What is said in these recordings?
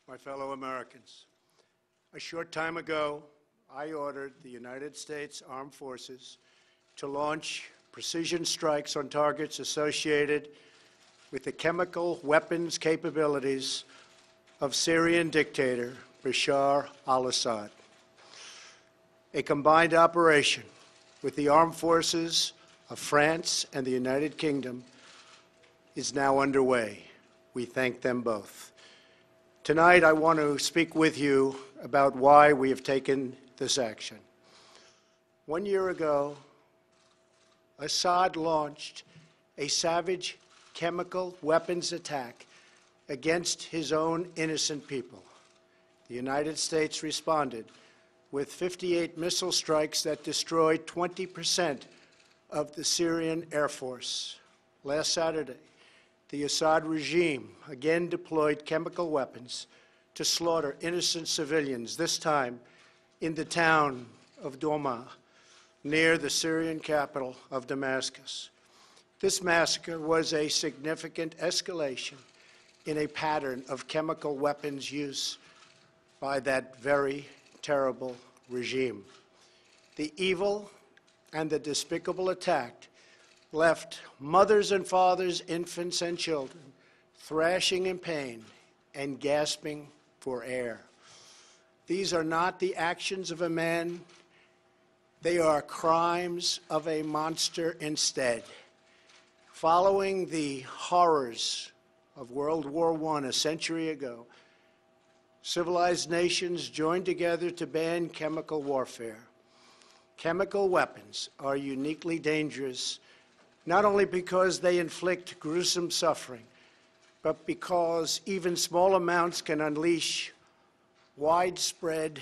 My fellow Americans, a short time ago, I ordered the United States Armed Forces to launch precision strikes on targets associated with the chemical weapons capabilities of Syrian dictator Bashar al-Assad. A combined operation with the armed forces of France and the United Kingdom is now underway. We thank them both. Tonight, I want to speak with you about why we have taken this action. 1 year ago, Assad launched a savage chemical weapons attack against his own innocent people. The United States responded with 58 missile strikes that destroyed 20% of the Syrian Air Force. Last Saturday, the Assad regime again deployed chemical weapons to slaughter innocent civilians, this time in the town of Douma, near the Syrian capital of Damascus. This massacre was a significant escalation in a pattern of chemical weapons use by that very terrible regime. The evil and the despicable attack left mothers and fathers, infants and children thrashing in pain and gasping for air. These are not the actions of a man. They are crimes of a monster instead. Following the horrors of World War I a century ago, civilized nations joined together to ban chemical warfare. Chemical weapons are uniquely dangerous, not only because they inflict gruesome suffering, but because even small amounts can unleash widespread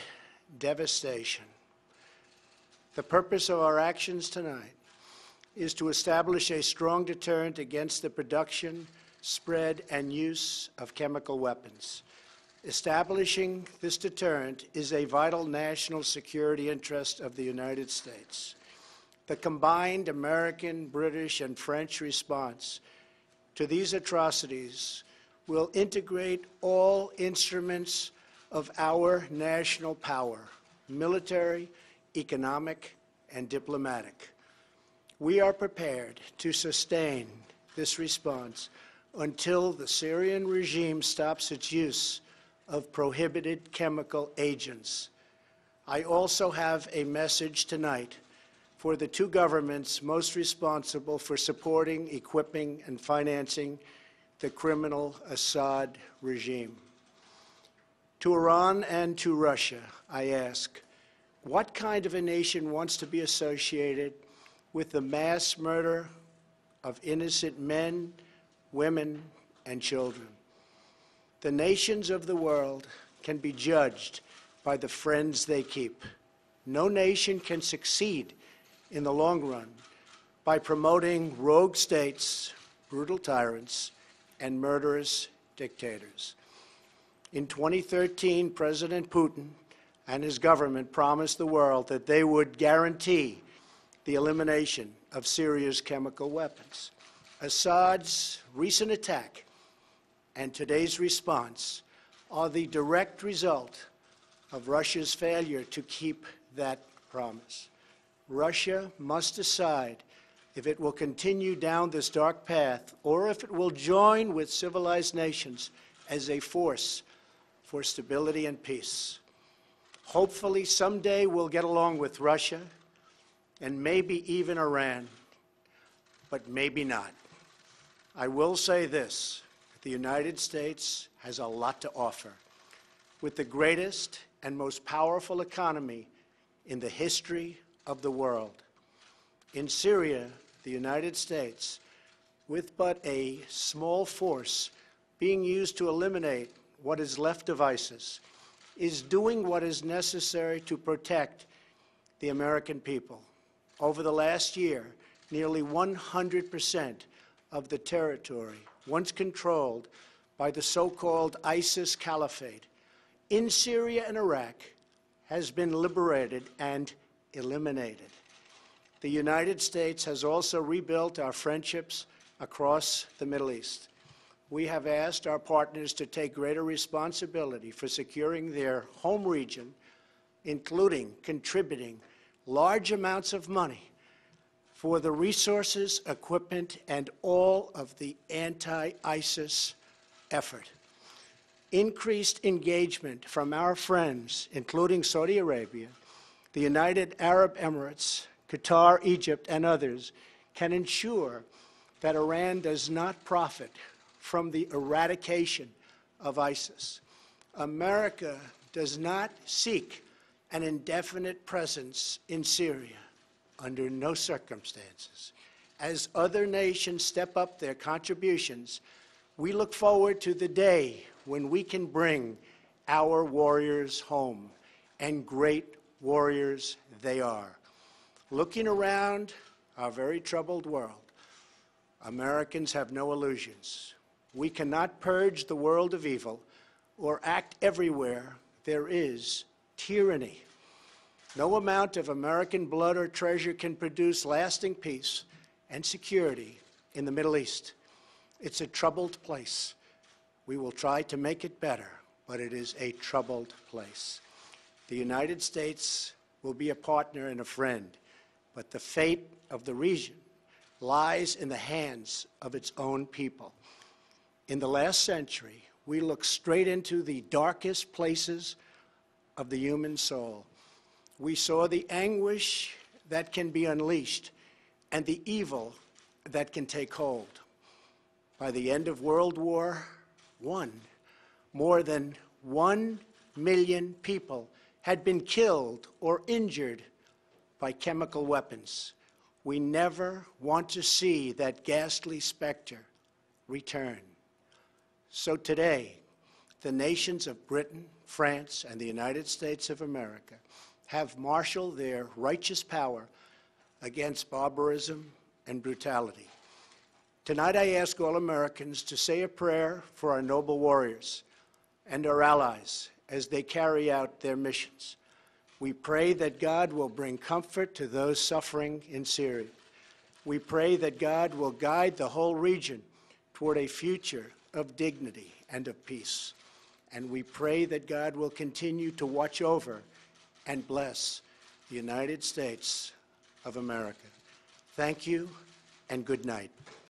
devastation. The purpose of our actions tonight is to establish a strong deterrent against the production, spread, and use of chemical weapons. Establishing this deterrent is a vital national security interest of the United States. The combined American, British, and French response to these atrocities will integrate all instruments of our national power, military, economic, and diplomatic. We are prepared to sustain this response until the Syrian regime stops its use of prohibited chemical agents. I also have a message tonight for the two governments most responsible for supporting, equipping, and financing the criminal Assad regime. To Iran and to Russia, I ask, what kind of a nation wants to be associated with the mass murder of innocent men, women, and children? The nations of the world can be judged by the friends they keep. No nation can succeed in the long run by promoting rogue states, brutal tyrants, and murderous dictators. In 2013, President Putin and his government promised the world that they would guarantee the elimination of Syria's chemical weapons. Assad's recent attack and today's response are the direct result of Russia's failure to keep that promise. Russia must decide if it will continue down this dark path or if it will join with civilized nations as a force for stability and peace. Hopefully, someday we'll get along with Russia and maybe even Iran, but maybe not. I will say this, the United States has a lot to offer. With the greatest and most powerful economy in the history of the world. In Syria, the United States, with but a small force being used to eliminate what is left of ISIS, is doing what is necessary to protect the American people. Over the last year, nearly 100% of the territory once controlled by the so-called ISIS Caliphate in Syria and Iraq has been liberated and eliminated. The United States has also rebuilt our friendships across the Middle East. we have asked our partners to take greater responsibility for securing their home region, including contributing large amounts of money for the resources, equipment, and all of the anti-ISIS effort. Increased engagement from our friends, including Saudi Arabia, the United Arab Emirates, Qatar, Egypt, and others, can ensure that Iran does not profit from the eradication of ISIS. America does not seek an indefinite presence in Syria under no circumstances. As other nations step up their contributions, we look forward to the day when we can bring our warriors home, and great warriors they are. Looking around our very troubled world, Americans have no illusions. We cannot purge the world of evil or act everywhere there is tyranny. No amount of American blood or treasure can produce lasting peace and security in the Middle East. It's a troubled place. We will try to make it better, but it is a troubled place. The United States will be a partner and a friend, but the fate of the region lies in the hands of its own people. In the last century, we looked straight into the darkest places of the human soul. We saw the anguish that can be unleashed and the evil that can take hold. By the end of World War I, more than 1 million people had been killed or injured by chemical weapons. We never want to see that ghastly specter return. So today, the nations of Britain, France, and the United States of America have marshaled their righteous power against barbarism and brutality. Tonight I ask all Americans to say a prayer for our noble warriors and our allies as they carry out their missions. We pray that God will bring comfort to those suffering in Syria. We pray that God will guide the whole region toward a future of dignity and of peace. And we pray that God will continue to watch over and bless the United States of America. Thank you and good night.